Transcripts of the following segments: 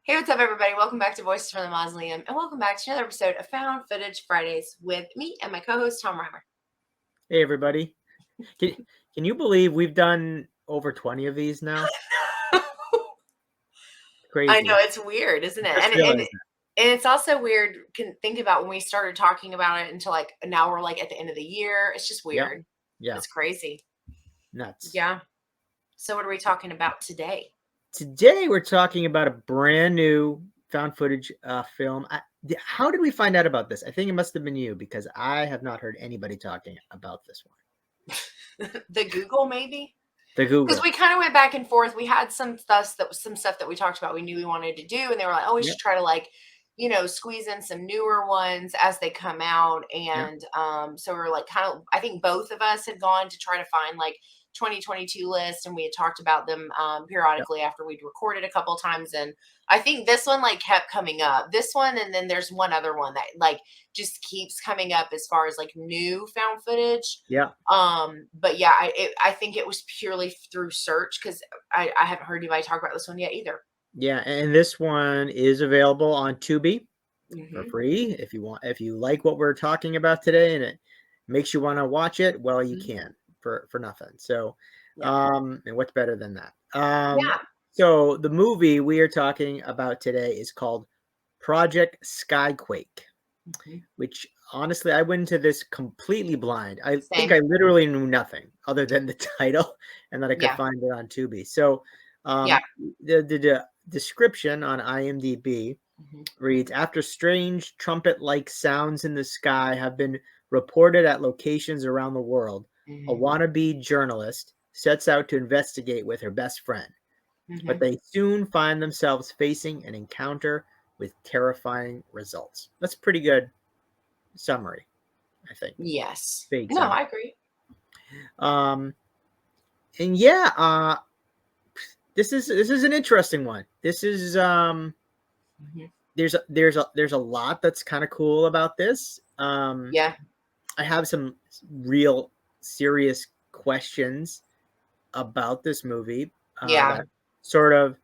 Hey, what's up, everybody? Welcome back to Voices from the Mausoleum, and welcome back to another episode of Found Footage Fridays with me and my co-host Tom Reimer. Hey, everybody. Can, can you believe we've done over 20 of these now? I know, Crazy. it's weird, isn't I it? just And realized that. it's also weird. Can think about when we started talking about it until now we're at the end of the year. It's just Yeah. weird. Yeah. It's crazy. Nuts. Yeah. So what are we talking about today? Today, we're talking about a brand new found footage film. How did we find out about this? I think it must have been you because I have not heard anybody talking about this one. The Google, maybe? The Because Google. we kind of went back and forth. We had some stuff that we talked about we knew we wanted to do, and they were like, oh, we Yep. should try to squeeze in some newer ones as they come out. Yep. And so we were I think both of us had gone to try to find 2022 lists, and we had talked about them Yep. periodically after we'd recorded a couple of times. And I think this one kept coming up, this one, and then there's one other one that just keeps coming up as far as new found footage. Yeah. But yeah, I think it was purely through search because I haven't heard anybody talk about this one yet either. Yeah. And this one is available on Tubi for Mm-hmm. free if you want. If you like what we're talking about today and it makes you want to watch it, well, you Mm-hmm. can for nothing. So, Yeah. and what's better than that? Yeah. So the movie we are talking about today is called Project Skyquake, Mm-hmm. which honestly I went into this completely blind. I think Same. I literally knew nothing other than the title and that I could Yeah. find it on Tubi. So, Yeah. the description on IMDb Mm-hmm. reads, after strange trumpet-like sounds in the sky have been reported at locations around the world, a Mm-hmm. wannabe journalist sets out to investigate with her best friend, Mm-hmm. but they soon find themselves facing an encounter with terrifying results. That's a pretty good summary, I think. Yes. Big No, summary. I agree. Um, and yeah, this is an interesting one. This is Mm-hmm. there's a lot that's kind of cool about this. Yeah. I have some real serious questions about this movie Yeah. that sort of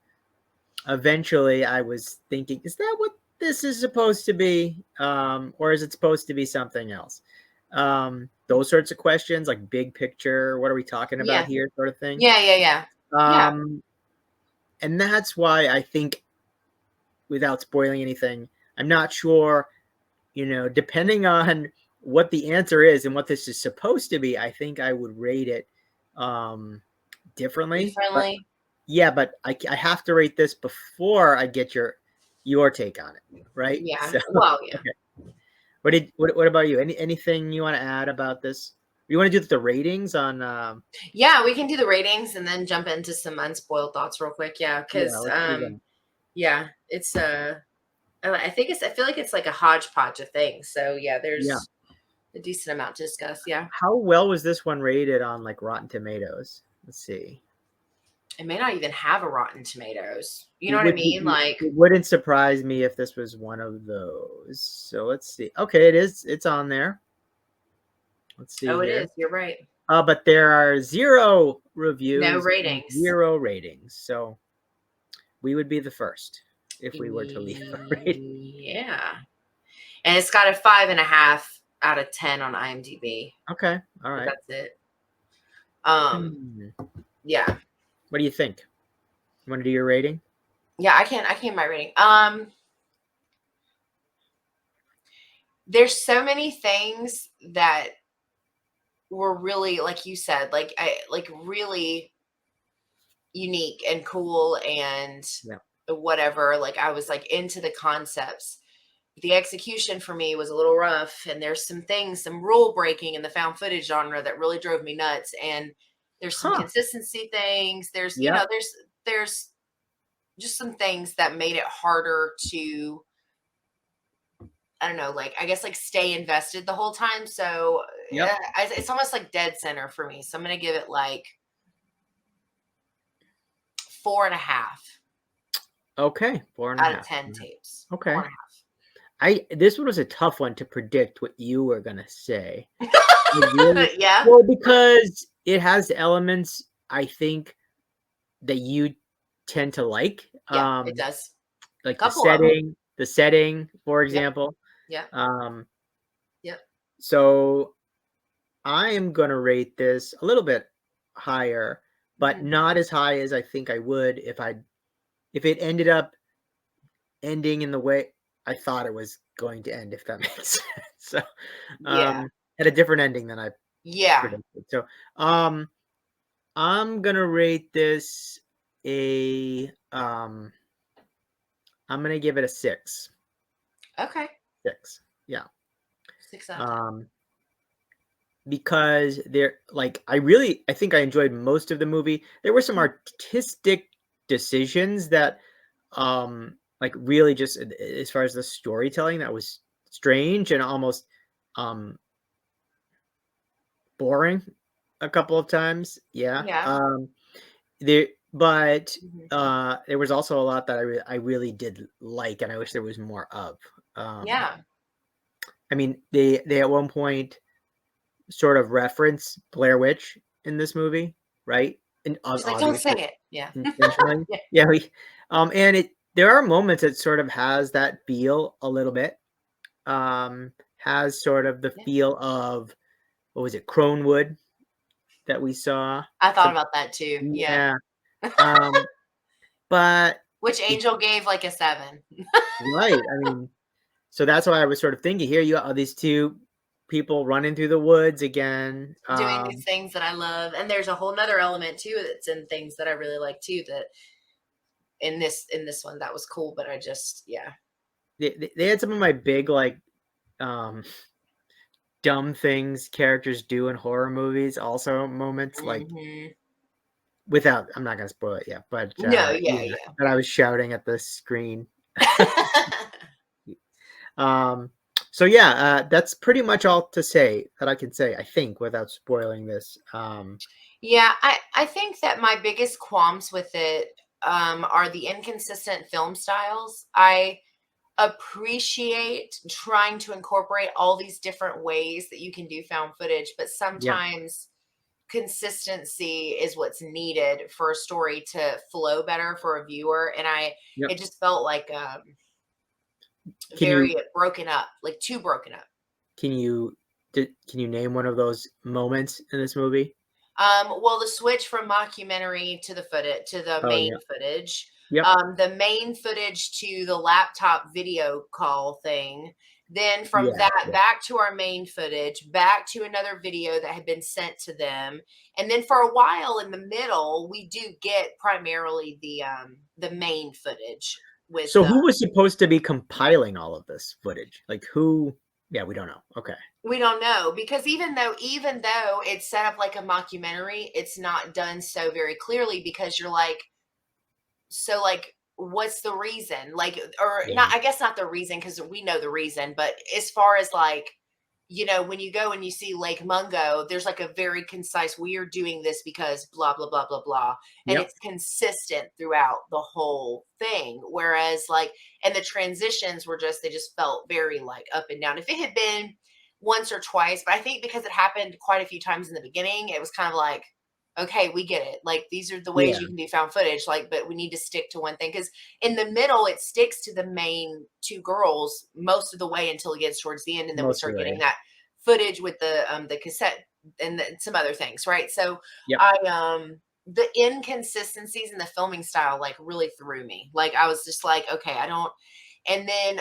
eventually I was thinking, is that what this is supposed to be? Or is it supposed to be something else? Those sorts of questions, like big picture, what are we talking about Yeah. here, sort of thing. Yeah. Yeah. Yeah. Yeah. Um, and that's why I think, without spoiling anything, I'm not sure, depending on what the answer is and what this is supposed to be, I think I would rate it differently. But Differently. yeah, but I have to rate this before I get your take on it, right? Yeah. So Well, yeah. okay. What about you? Anything you want to add about this? You want to do the ratings on? Yeah, we can do the ratings and then jump into some unspoiled thoughts real quick. Yeah, Yeah, because let's do that. yeah, it's I feel like it's like a hodgepodge of things. So yeah, Yeah. there's a decent amount to discuss. Yeah. How well was this one rated on like Rotten Tomatoes? Let's see. It may not even have a Rotten Tomatoes. You know what I Which mean? it wouldn't surprise me if this was one of those. So let's see. Okay, it is. It's on there. Let's see Oh, it here. is. You're right. But there are 0 No reviews and ratings. 0 ratings. So we would be the first if we were to leave a rating. Yeah. And it's got a 5.5 out of 10 on IMDb. Okay. All But right. that's it. Hmm. Yeah. What do you think? You want to do your rating? Yeah, I can my rating. There's so many things that were really, like you said, really unique and cool and Yeah. whatever. Like I was into the concepts. The execution for me was a little rough, and there's some rule breaking in the found footage genre that really drove me nuts. And there's some Huh. consistency things. There's Yeah. there's just some things that made it harder to, I don't know, I guess stay invested the whole time. So Yep. it's almost like dead center for me. So I'm gonna give it 4.5 Okay. 4.5. out of 10 tapes. Okay. 4.5. This one was a tough one to predict what you were gonna say. Yeah. Well, because it has elements I think that you tend to like. Yeah, it does. like Couple of them. the setting, for Yep. example. Yep. Um, Yep. so I am gonna rate this a little bit higher, but Mhm. not as high as I think I would if it ended up ending in the way I thought it was going to end, if that makes sense. So, Yeah. had a different ending than I Yeah. predicted. So, um, I'm gonna rate this a I'm gonna give it a 6. Okay. 6. Yeah. 6 out of 10. Um, because I think I enjoyed most of the movie. There were some Mhm. artistic decisions that like really just as far as the storytelling that was strange and almost um boring a couple of times. Yeah. Yeah. There but Mhm. there was also a lot that I really did like and I wish there was more of. Um Yeah. I mean they at one point sort of reference Blair Witch in this movie, right? And She's like, "Don't say obviously it." Yeah. intentionally. Yeah. Yeah, and it there are moments it sort of has that feel a little bit. Has sort of the Yeah. feel of what was it, Cronewood that we saw I thought some about that too. Yeah. yeah. Um, but Which it Angel gave like a 7. right, I mean, so that's why I was sort of thinking here you got these 2 people running through the woods again. Doing these things that I love. And there's a whole nother element too that's in things that I really like too that in this one that was cool, but I just yeah. They had some of my big, like, um, dumb things characters do in horror movies also moments, like, Mhm. without I'm not gonna spoil it yet, but, No, yeah, yeah, yeah. but I was shouting at the screen. Um, so yeah, that's pretty much all to say that I can say, I think, without spoiling this. Yeah, I think that my biggest qualms with it are the inconsistent film styles. I appreciate trying to incorporate all these different ways that you can do found footage, but Yeah, sometimes consistency is what's needed for a story to flow better for a viewer. And yep. it just felt like Can very you broken up, like too broken up. can you can you name one of those moments in this movie? Well, the switch from mockumentary to the footage to the Oh, main yeah. footage, Yep. the main footage to the laptop video call thing, then from Yeah, that yeah. back to our main footage, back to another video that had been sent to them, and then for a while in the middle, we do get primarily the main footage with So who was supposed to be compiling all of this footage? Like who yeah, we don't know. Okay. we don't know because even though it's set up like a mockumentary, it's not done so very clearly because you're like, so like what's the reason? Like or Yeah. not I guess not the reason because we know the reason, but as far as like when you go and you see Lake Mungo, there's like a very concise, we are doing this because blah, blah, blah, blah, blah. And Yep. it's consistent throughout the whole thing. Whereas, like, and the transitions were just, they just felt very like up and down. If it had been once or twice, but I think because it happened quite a few times in the beginning, it was kind of like, okay, we get it. Like, these are the ways Yeah. you can do found footage. Like, but we need to stick to one thing. Cause in the middle, it sticks to the main 2 girls most of the way until it gets towards the end. And then we Most of start the getting way. that footage with the cassette and some other things, right? So Yep. the inconsistencies in the filming style like really threw me. Like I was just like, okay, I don't. And then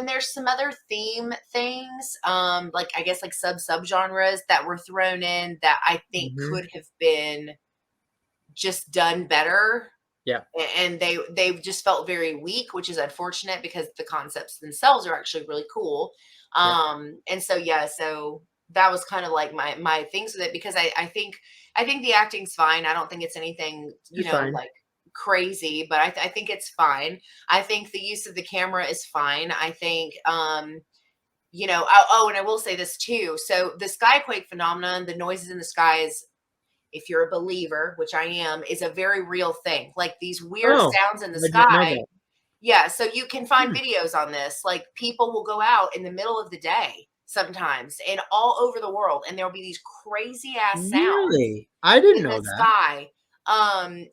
there's some other theme things, like I guess like subgenres that were thrown in that I think Mhm. could have been just done better, Yep. and they just felt very weak, which is unfortunate because the concepts themselves are actually really cool. Yep. And so yeah, so that was kind of like my things with it because I think the acting's fine. I don't think it's anything It's fine. like crazy, but I think it's fine. I think the use of the camera is fine. I think and I will say this too. So the skyquake phenomenon, the noises in the skies, if you're a believer, which I am, is a very real thing. Like these weird Oh, sounds in the I didn't know sky. that. Yeah, so you can find Hmm. videos on this. Like people will go out in the middle of the day sometimes and all over the world, and there'll be these crazy ass sounds Really? I didn't in the know that. sky. And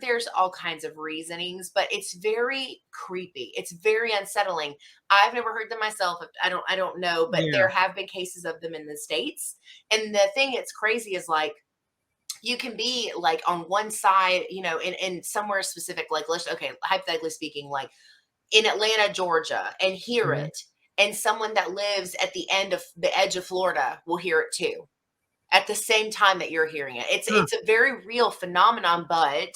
there's all kinds of reasonings, but it's very creepy. It's very unsettling. I've never heard them myself. I don't know, but Yeah. there have been cases of them in the States. And the thing that's crazy is like you can be like on one side, in somewhere specific, like okay, hypothetically speaking, like in Atlanta, Georgia, and hear Mhm. it. And someone that lives at the edge of Florida will hear it too at the same time that you're hearing it. It's Huh. it's a very real phenomenon, but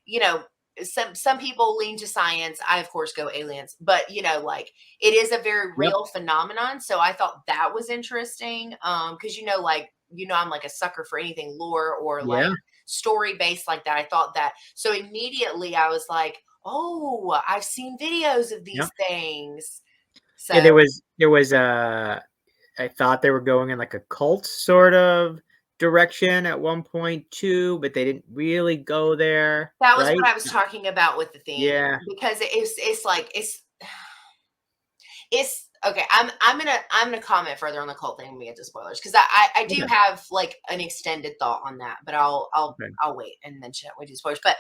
you know, some people lean to science. I of course go aliens, but like it is a very Yep. real phenomenon. So I thought that was interesting. Because I'm like a sucker for anything lore or like Yeah. story based like that. I thought that. So immediately I was like, oh, I've seen videos of these Yep. things. Yeah, So there was I thought they were going in like a cult sort of direction at one point too, but they didn't really go there, that was what right? I was talking about with the theme Yeah. because it's like it's okay. I'm gonna comment further on the cult thing when we get to spoilers because I do Okay. have like an extended thought on that, but Okay. I'll wait and mention it when we do spoilers. But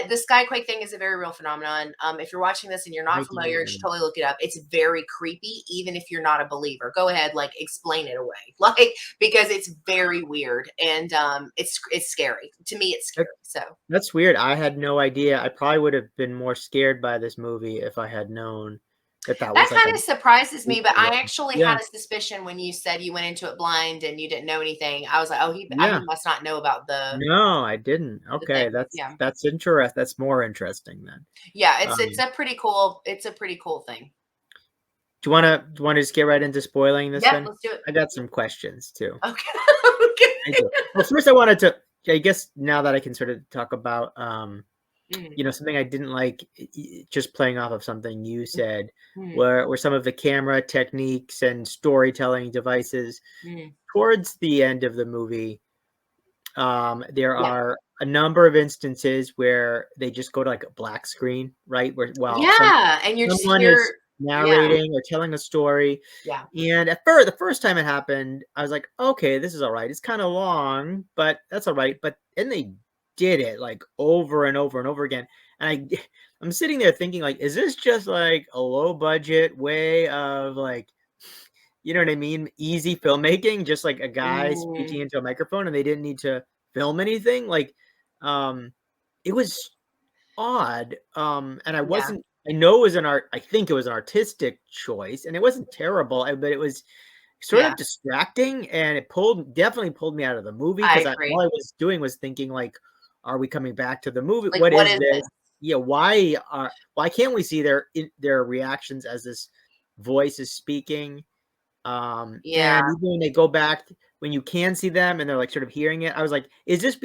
the Skyquake thing is a very real phenomenon. If you're watching this and you're not familiar, you should 1989. totally look it up. It's very creepy, even if you're not a believer. Go ahead, like explain it away, like because it's very weird and it's scary. To me, it's scary. That So that's weird. I had no idea. I probably would have been more scared by this movie if I had known that that was that like a kind of surprises me, but sequel. I actually Yeah. had a suspicion when you said you went into it blind and you didn't know anything. I was like, "Oh, he Yeah. must not know about No, I didn't. the Okay, thing." Yeah. that's more interesting then. Yeah, it's Um, a pretty cool thing. do you wanna just get right into spoiling this Yep, then? let's do it. I got some questions too. Okay. I Okay. do. Well, first I wanted to I guess now that I can sort of talk about, Mhm, something I didn't like, just playing off of something you said, mhm, were some of the camera techniques and storytelling devices. mhm. Towards the end of the movie, there Yeah. are a number of instances where they just go to like a black screen, right? Where while Yeah, and you just someone is hear yeah, narrating or telling a story. yeah. And at first, the first time it happened, I was like, okay, this is all right. It's kind of long, but that's all right. But then they did it like over and over and over again. And I'm sitting there thinking, like, is this just like a low budget way of like, you know what I mean? Easy filmmaking, just like a guy speaking Mm, into a microphone and they didn't need to film anything. Like, um, it was odd, and yeah, I know it was I think it was an artistic choice, and it wasn't terrible, but it was sort yeah, of distracting, and it definitely pulled me out of the movie I because all agree. I was doing was thinking like, "Are we coming back to the movie? Like, What what is is this? this? Yeah, why can't we see their reactions as this voice is speaking?" Yeah, And even when they go back, when you can see them and they're like sort of hearing it, I was like, is this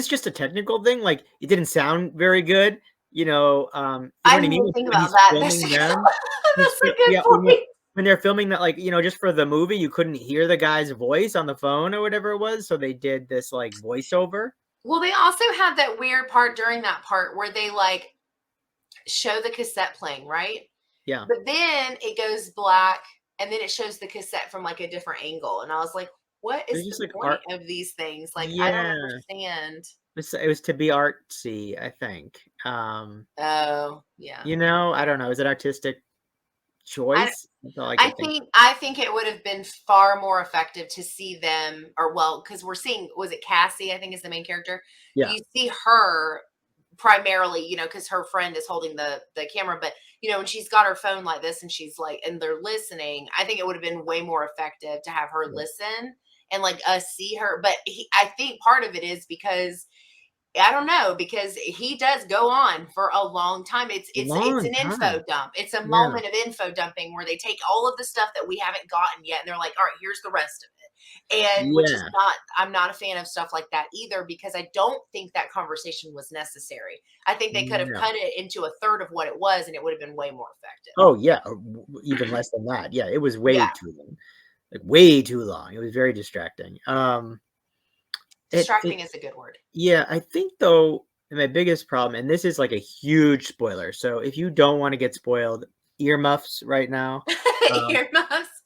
just a technical thing? Like it didn't sound very good, you know I what I didn't mean? even think When about he's that. That's filming them, that's a good yeah, point. when they're filming that, like, just for the movie, you couldn't hear the guy's voice on the phone or whatever it was, so they did this like voiceover. Well, they also have that weird part during that part where they like show the cassette playing, right? Yeah. But then it goes black and then it shows the cassette from like a different angle. And I was like, what They're is the just like point art. of these things? Like, I don't Yeah. understand. It was to be artsy, I think. Oh, yeah. I don't know. Is it artistic I choice? That's all I I could think. think I think it would have been far more effective to see them or well, because we're seeing was it Cassie, I think is the main character. Yeah. You see her primarily, because her friend is holding the camera, but when she's got her phone like this and she's like and they're listening, I think it would have been way more effective to have her Yeah. listen and like us see her. But I think part of it is because I don't know because he does go on for a long time. It's Long an time. info dump. It's a Yeah. moment of info dumping where they take all of the stuff that we haven't gotten yet and they're like, "All right, here's the rest of it." And which is Yeah. not I'm not a fan of stuff like that either because I don't think that conversation was necessary. I think they could have No. cut it into a third of what it was and it would have been way more Oh, yeah, even less than that. Yeah, it was way effective. too long, like, way too long. It was very distracting. It Distracting is a good word. yeah, I think, though, my biggest problem and this is, like, a huge spoiler, so if you don't wanna get spoiled, earmuffs right now, um, Earmuffs.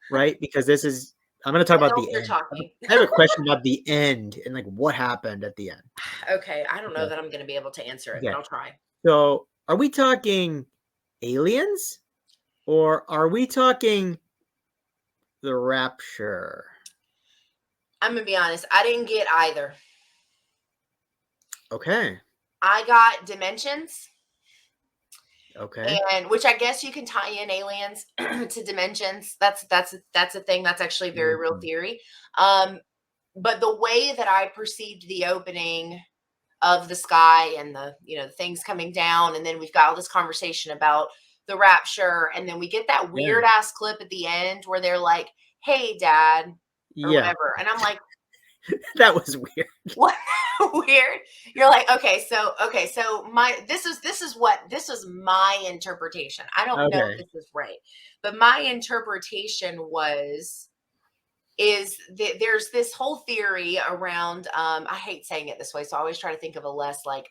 right? Because this is I'm going to talk about Adults the are end. talking. I have a question about the end and like what happened at the end. Okay, I don't know Okay. that I'm going to be able to answer it, but Okay. I'll try. So, are we talking aliens or are we talking the rapture? I'm going to be honest. I didn't get either. Okay. I got dimensions, Okay. and which I guess you can tie in aliens to dimensions. That's a thing. That's actually a very real Mhm. theory. Um, but the way that I perceived the opening of the sky and the things coming down, and then we've got all this conversation about the rapture, and then we get that Yeah. weird ass clip at the end where they're like, "Hey, Dad," or Yeah. whatever, and I'm like, That was weird. what? Weird. You're like, okay, so my this was my interpretation. I don't know Okay. if this is right, but my interpretation is that there's this whole theory around I hate saying it this way, so I always try to think of a less like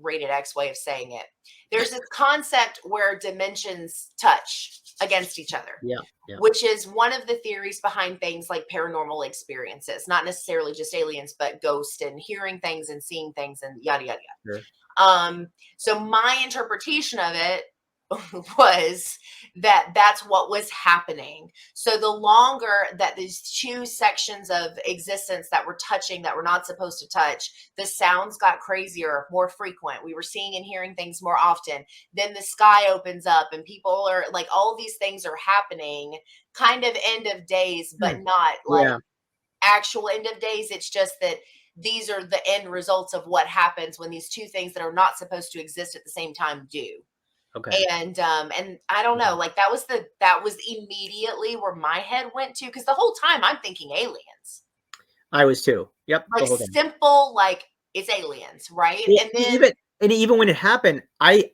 rated X way of saying it. There's this concept where dimensions touch against each other, Yeah. Yeah. which is one of the theories behind things like paranormal experiences, not necessarily just aliens, but ghosts and hearing things and seeing things and yada yada Sure. yada. So my interpretation of it was that that's what was happening. So the longer that these two sections of existence that were touching that were not supposed to touch, the sounds got crazier, more frequent. We were seeing and hearing things more often. Then the sky opens up and people are like, all these things are happening kind of end of days, Hmm. but not like Yeah. actual end of days. It's just that these are the end results of what happens when these two things that are not supposed to exist at the same time do. Okay. And I don't know, Okay. like that was immediately where my head went to, because the whole time I'm thinking aliens. I was too. Yep. The Like whole time. simple, like it's aliens, right? Well, And then even when it happened, I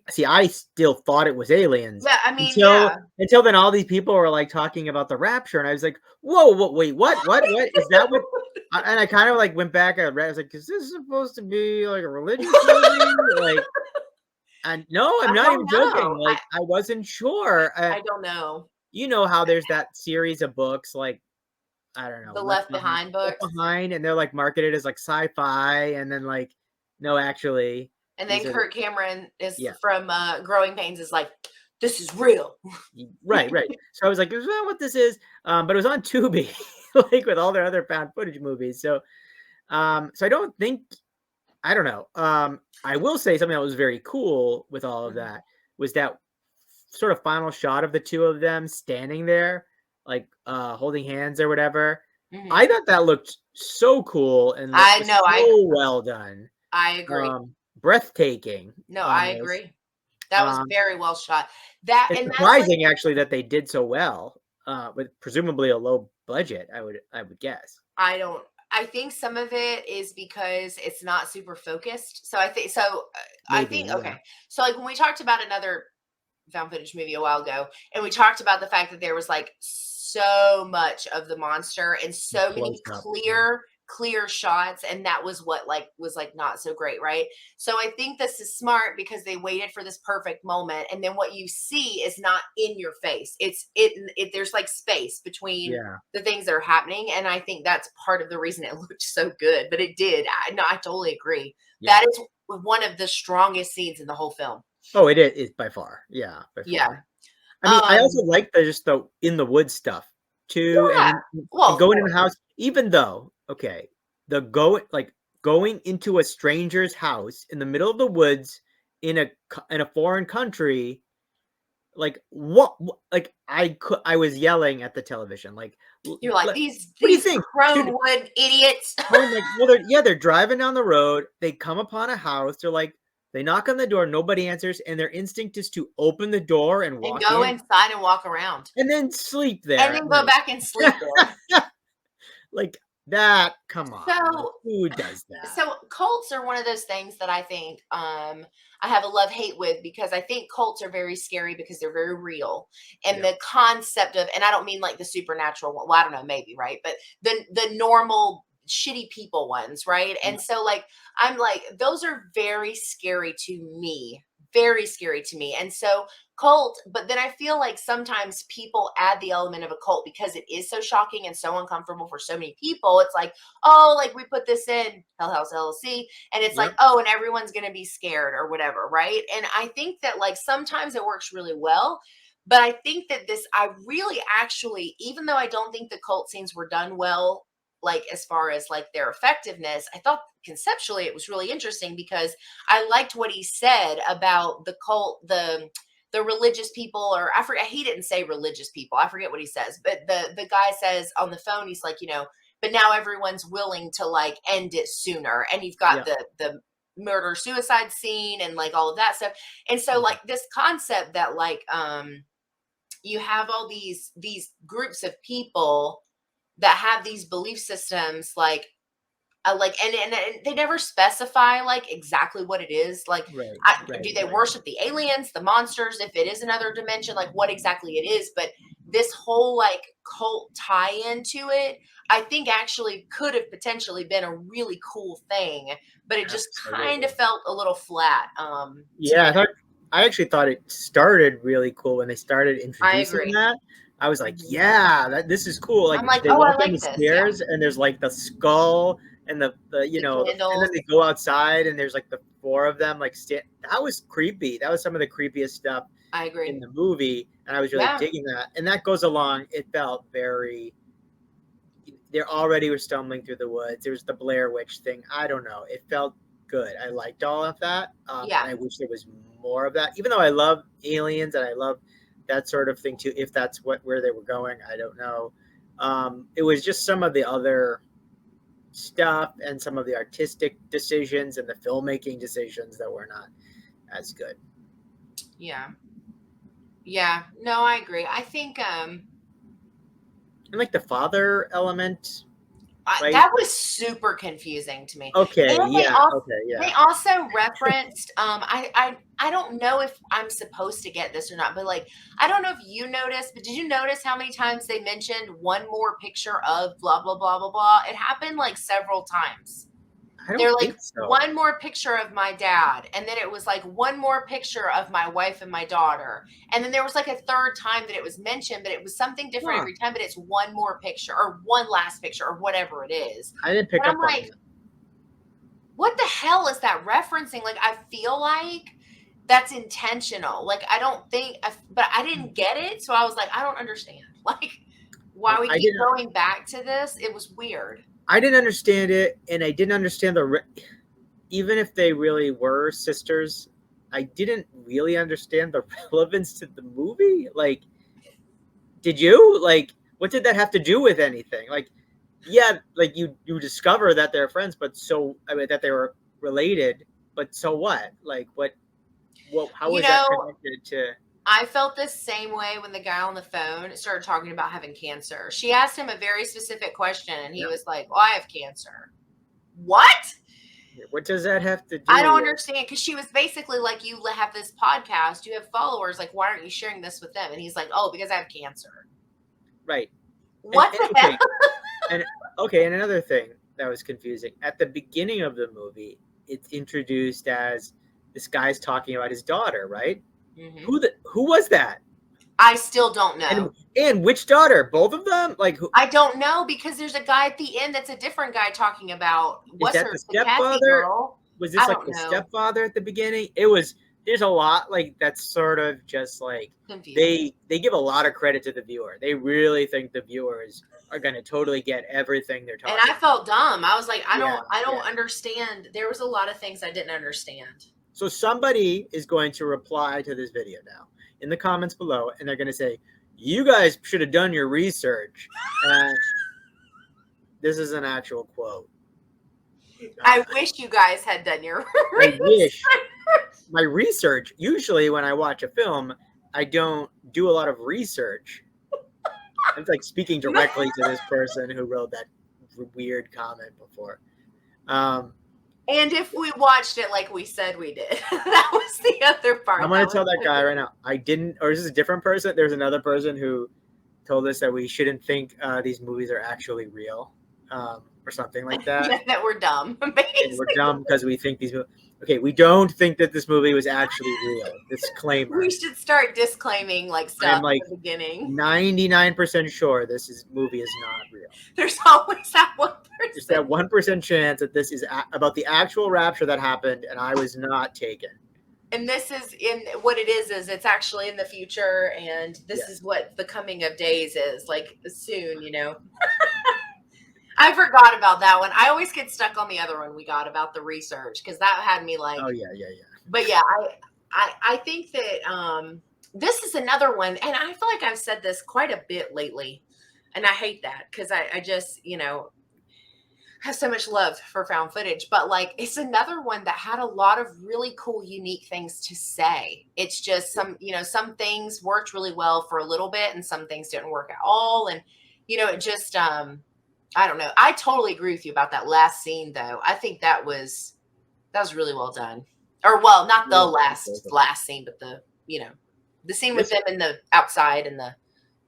still thought it was aliens yeah, I mean, until yeah. until then all these people were like talking about the rapture, and I was like, "Whoa, wait, what is that? What?" And I kind of like went back and read. I was like, "Is this supposed to be like a religious movie?" Like, and no, I'm I not don't even joking. know. Like, I wasn't sure. I don't know. You know how there's that series of books like I don't know, The Left Behind Left books. Behind, and they're like marketed as like sci-fi, and then like no, actually, And these then are the Kurt Cameron is yeah. from Growing Pains is like, this is real. Right, right. So I was like, "Is that what this is?" But it was on Tubi, like with all their other found footage movies. So I don't think I don't know. I will say something that was very cool with all of Mhm, that was that sort of final shot of the two of them standing there, like holding hands or whatever. mhm. I thought that looked so cool and I was know. so well done. I agree. Breathtaking No, I almost. agree. That was Um, very well shot. That It's and that's like surprising actually that they did so well, with presumably a low budget, I would guess. I don't I think some of it is because it's not super focused. So I Maybe, think yeah. okay. So like when we talked about another found footage movie a while ago, and we talked about the fact that there was like so much of the monster and so Close many up, yeah. clear shots, and that was what like was like not so great, right? So I think this is smart because they waited for this perfect moment, and then what you see is not in your face. It there's like space between Yeah, the things that are happening, and I think that's part of the reason it looked so good. But it did. I totally agree. yeah. That is one of the strongest scenes in the whole film. Oh, it is by far. Yeah, by Yeah. far. I mean, I also Um, like the just the in the woods stuff too, yeah. Well, and of going in the course. house, even though, okay, the going into a stranger's house in the middle of the woods in a foreign country, like like I was yelling at the television, like, You're like, What do you these think? Should Cronewood idiots. I'm like, well, they're driving down the road. They come upon a house. They're like, they knock on the door. Nobody answers, and their instinct is to open the door and And walk go in, inside and walk around. and then sleep And there at then go back and sleep night. there. Like that. Come on, like So who does that? so cults are one of those things that I think I have a love hate with, because I think cults are very scary because they're very real. And Yeah, the concept of, and I don't mean like the supernatural one, well, I don't know, maybe, right? But the normal shitty people ones, right? yeah, And so like I'm like, those are very scary to me. very scary to me. And so cult, but then I feel like sometimes people add the element of a cult because it is so shocking and so uncomfortable for so many people. It's like, oh, like we put this in Hell House LLC, and it's like, Yep. oh, and everyone's gonna be scared or whatever, right? And I think that like sometimes it works really well. But I think that I really actually, even though I don't think the cult scenes were done well, like as far as like their effectiveness, I thought conceptually it was really interesting because I liked what he said about the cult, the religious people, or I forget, he didn't say religious people. I forget what he says, but the guy says on the phone, he's like, but now everyone's willing to like end it sooner. And you've got Yep. the murder suicide scene and like all of that stuff. And so like this concept that like you have all these groups of people that have these belief systems and they never specify like exactly what it is. Like, Right. do Right. they worship the aliens, the monsters, if it is another dimension, like what exactly it is? But this whole like cult tie-in to it, I think actually could have potentially been a really cool thing, but it just kind of Absolutely. felt a little flat. To Yeah, me. I actually thought it started really cool when they started I introducing agree. that. I was like, Mhm. yeah, this is cool. Like I'm like, they oh, I walk down like the this. Yeah, stairs and there's like the skull and the and then candles. they go outside and there's like the four of them that was creepy. That was some of the creepiest stuff I in agree. the movie, and I was really Yeah, digging that. And that goes along. It felt very. They already were stumbling through the woods. There's the Blair Witch thing. I don't know. It felt good. I liked all of that, and yeah. I wish there was more of that. Even though I love aliens and I love that sort of thing too. If that's where they were going, I don't know. It was just some of the other stuff and some of the artistic decisions and the filmmaking decisions that were not as good. Yeah. Yeah. No, I agree. I think And like the father element, right? that was super confusing to me. And Okay, yeah, okay, they yeah. also referenced I don't know if I'm supposed to get this or not, but like I don't know if you noticed, but did you notice how many times they mentioned one more picture of blah blah blah blah blah? It happened like several times. I They're don't like, think so. one more picture of my dad. And then it was like one more picture of my wife and my daughter. And then there was like a third time that it was mentioned, but it was something different Huh. every time. But it's one more picture or one last picture or whatever it is. I didn't pick And I'm up on like, that. what the hell is that referencing? Like, I feel like that's intentional. Like, I don't think, but I didn't get it. So I was like, I don't understand. Like, why we I keep didn't. going back to this. It was weird. I didn't understand it, and I didn't understand even if they really were sisters. I didn't really understand the relevance to the movie. Like, did you? Like, what did that have to do with anything? Like, yeah, like you discover that they're friends, but I mean that they were related, but so what? Like, what? How You was that know, connected to? I felt the same way when the guy on the phone started talking about having cancer. She asked him a very specific question and he Yeah, was like, well, I have cancer. What? what does that have to I do don't with? understand. Because she was basically like, you have this podcast, you have followers. Like, why aren't you sharing this with them? And he's like, oh, because I have cancer. Right. What And the hell? okay, and okay, and another thing that was confusing at the beginning of the movie, it's introduced as this guy's talking about his daughter, right? Hmm. Who was that? I still don't And know. which daughter? Both of them? Like, who I don't know because there's a guy at the end that's a different guy talking about is what's that? her, The the Kathy stepfather? girl. Was this I like don't the know. stepfather at the beginning? It was. There's a lot like that's sort of just like Confusing. they give a lot of credit to the viewer. They really think the viewers are going to totally get everything they're And talking I about. felt dumb. I was like, Yeah, I yeah. don't understand. There was a lot of things I didn't understand. So somebody is going to reply to this video now in the comments below, and they're going to say, "You guys should have done your research." And this is an actual quote. I Uh, wish you guys had done your I research. wish my research. Usually, when I watch a film, I don't do a lot of research. It's like speaking directly to this person who wrote that weird comment before. Um, And if we watched it like we said we did, that was the other I'm part. going That to was tell that guy right now. I didn't, or is this a different person? There's another person who told us that we shouldn't think these movies are actually real, or something like that. yeah, that we're dumb, And we're dumb basically. because we think these. Okay, we don't think that this movie was actually real. Disclaimer. We should start disclaiming like I'm stuff like at the beginning. 99% sure movie is not real. There's always that one There's person. that 1% chance that this is about the actual rapture that happened, and I was not taken. And this is in what it is it's actually in the future, and this is what the coming of days is like soon, you know. I forgot about that one. I always get stuck on the other one we got about the research because that had me like, Oh yeah. But yeah, I think that this is another one, and I feel like I've said this quite a bit lately, and I hate that because I just, you know, have so much love for found footage, but like it's another one that had a lot of really cool, unique things to say. It's just some, you know, some things worked really well for a little bit and some things didn't work at all. And, you know, it just, I don't know. I totally agree with you about that last scene though. I think that was really well done. Or well, not the last scene, but the, you know, the scene with them in the outside in the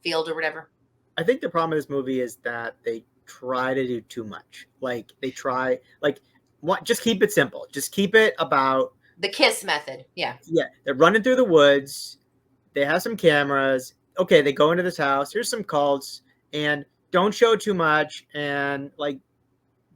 field or whatever. I think the problem with this movie is that they try to do too much. Like they try, like, what? Just keep it simple. Just keep it about the KISS method. Yeah. Yeah, they're running through the woods. They have some cameras. Okay, they go into this house. Here's some cults, and don't show too much. And like,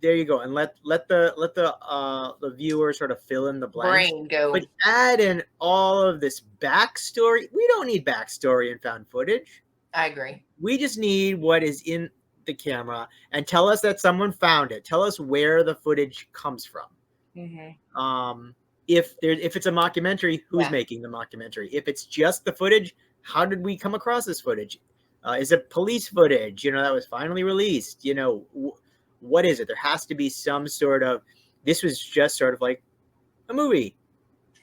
there you go. And let the viewer sort of fill in the blanks. Brain go. But add in all of this backstory. We don't need backstory in found footage. I agree. We just need what is in the camera, and tell us that someone found it. Tell us where the footage comes from. Mm-hmm. If it's a mockumentary, who's making the mockumentary? If it's just the footage, how did we come across this footage? Is it police footage, you know, that was finally released? You know, what is it? There has to be some sort of, this was just sort of like a movie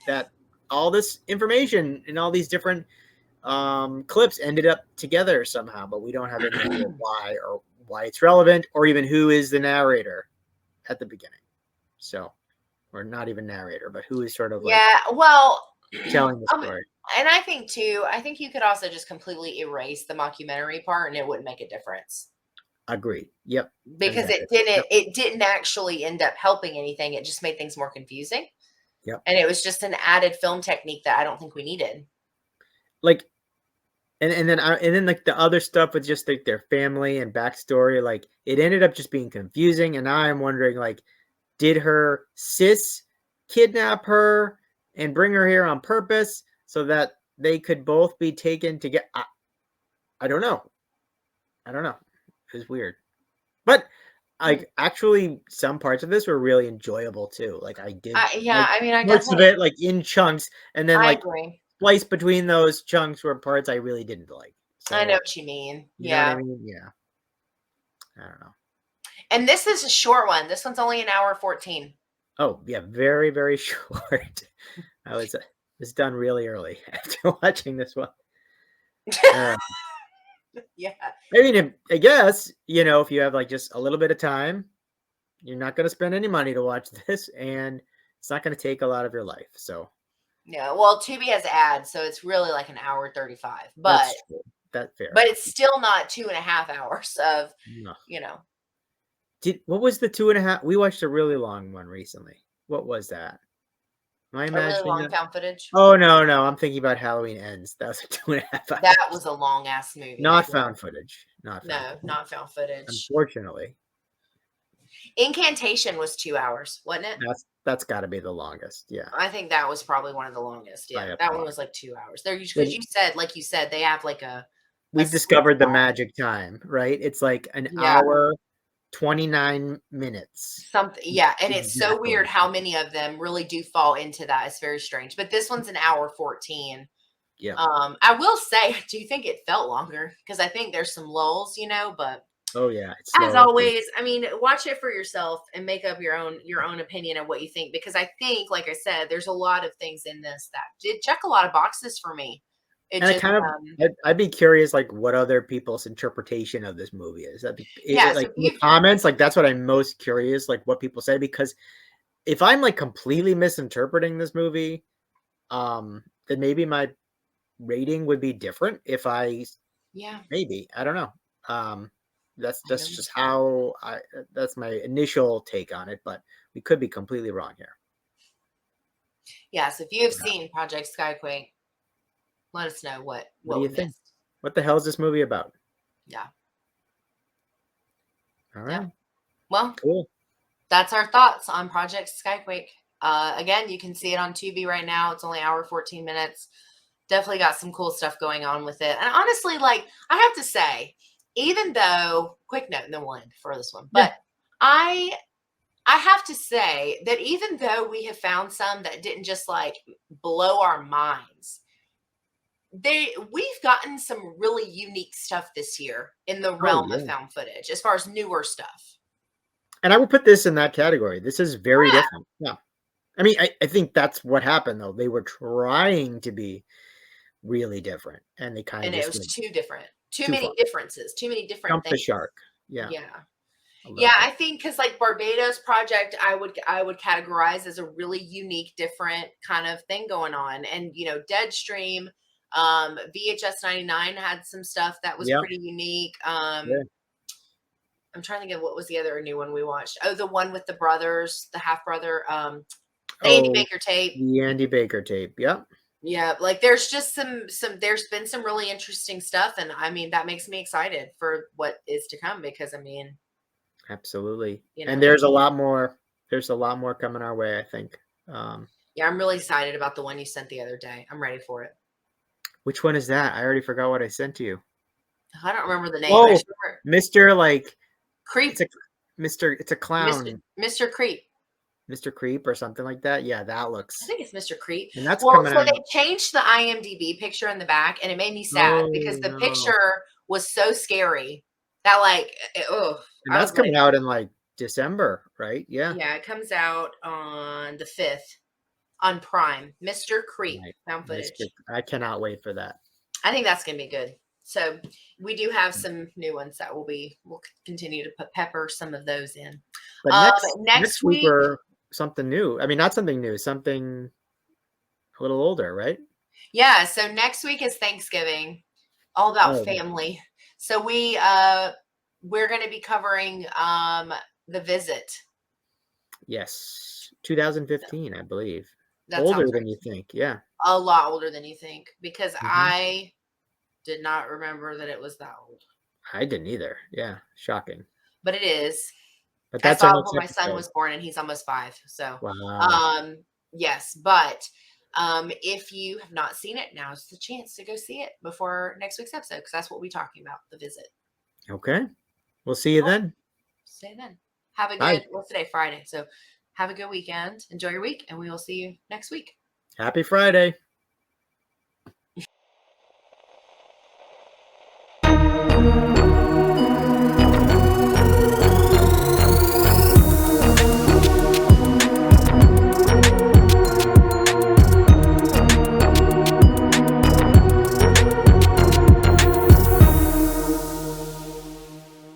that all this information and all these different clips ended up together somehow, but we don't have any idea why it's relevant, or even who is the narrator at the beginning. So, or not even narrator, but who is sort of like telling the story. And I think too, you could also just completely erase the mockumentary part and it wouldn't make a difference. Agreed. Yep. Because it didn't actually end up helping anything. It just made things more confusing. Yep. And it was just an added film technique that I don't think we needed. Like, and then like the other stuff with just like their family and backstory, like it ended up just being confusing. And now I'm wondering, like, did her sis kidnap her and bring her here on purpose so that they could both be taken to get? I don't know. It was weird, but like actually, some parts of this were really enjoyable too. Like I did, I mean, I parts of it like in chunks, and then like agree. Spliced between those chunks were parts I really didn't like. So, I know what you mean. You know what I mean? Yeah. I don't know. And this is a short one. This one's only an hour 14. Oh yeah, very, very short. I was done really early after watching this one. Yeah. I mean, I guess, you know, if you have like just a little bit of time, you're not going to spend any money to watch this, and it's not going to take a lot of your life. So yeah, well, Tubi has ads, so it's really like an hour 35. But that's fair. But it's still not 2.5 hours of, you know. What was the 2.5? We watched a really long one recently. What was that? Am I imagining really long found footage? Oh no, I'm thinking about Halloween Ends. That was like 2.5 hours. That was a long ass movie. Not found footage. Not found footage. Unfortunately. Incantation was 2 hours, wasn't it? That's got to be the longest. Yeah. I think that was probably one of the longest. Yeah. That one was like 2 hours. There, because you said, they have like we've discovered the magic time, right? It's like an hour, 29 minutes. Something, yeah. And it's so weird how many of them really do fall into that. It's very strange. But this one's an hour 14. Yeah. I will say, I do think it felt longer because I think there's some lulls, you know, but oh yeah, as always, I mean, watch it for yourself and make up your own opinion of what you think, because I think, like I said, there's a lot of things in this that did check a lot of boxes for me. I'd be curious, like, what other people's interpretation of this movie is. Like so in the comments, like that's what I'm most curious, like what people say, because if I'm like completely misinterpreting this movie, then maybe my rating would be different. If I, maybe I don't know. That's just how that's my initial take on it, but we could be completely wrong here. Yeah, so if you have Yeah. seen Project Skyquake, let us know What do what you we think? missed. What the hell is this movie about? Yeah. All Yeah. right. Well, Cool. that's our thoughts on Project Skyquake. Again, you can see it on Tubi right now. It's only an hour 14 minutes. Definitely got some cool stuff going on with it. And honestly, like I have to say, even though quick note, and then we'll end for this one, Yeah. but I I have to say that even though we have found some that didn't just like blow our minds, we've gotten some really unique stuff this year in the Oh, realm of yeah. found footage as far as newer stuff. And I will put this in that category. This is very Yeah. different. Yeah. I mean, I think that's what happened, though. They were trying to be really different, and they kind of And it just was went too different. Too too far. many differences, too many different Jumped the things. shark. Yeah, Yeah. a Yeah, little bit. I think because like Barbados Project, I would categorize as a really unique, different kind of thing going on. And Deadstream, VHS 99 had some stuff that was Yeah, pretty unique. yeah. I'm trying to think of what was the other new one we watched. Oh, the one with the brothers, the half brother, the Andy Oh, Baker tape. the Andy Baker tape. Yep, Yeah, like there's just there's been some really interesting stuff, and I mean that makes me excited for what is to come because I mean, absolutely. you And know, there's a lot more. There's a lot more coming our way, I think. yeah, I'm really excited about the one you sent the other day. I'm ready for it. Which one is that? I already forgot what I sent to you. I don't remember the name. I Oh, just remember Mr. Like it's Creep, a It's a Mr. clown, Mr. Creep. Mr. Creep or something like that. Yeah, that I looks think it's Mr. Creep. and that's Well, coming so out. they changed the IMDb picture in the back, and it made me sad because Oh the no. picture was so scary that like, oh, And I that's was like, coming out in like December, right? Yeah. yeah, it comes out on the 5th on Prime. Mr. Creep Right. found Mr. footage. I cannot wait for that. I think that's gonna be good. So we do have some new ones that we'll continue to put pepper some of those in. But Um, next next week week, we're something new. I mean, not something new, something a little older, right? yeah. So next week is Thanksgiving, all about Oh, family. So we're gonna be covering The Visit. yes. 2015, I believe. That Older sounds than right. you think. Yeah. A lot older than you think because Hmm. I did not remember that it was that old, I didn't either. Yeah. Shocking. but it is. But I that's saw our it next when my son episode. was born, and he's almost 5. So, Wow. yes, but if you have not seen it, now is the chance to go see it before next week's episode because that's what we're talking about, The Visit. Okay. We'll see you Cool. then. See you then. Have a Bye. good, what's today? Friday. So, have a good weekend. Enjoy your week, and we will see you next week. Happy Friday.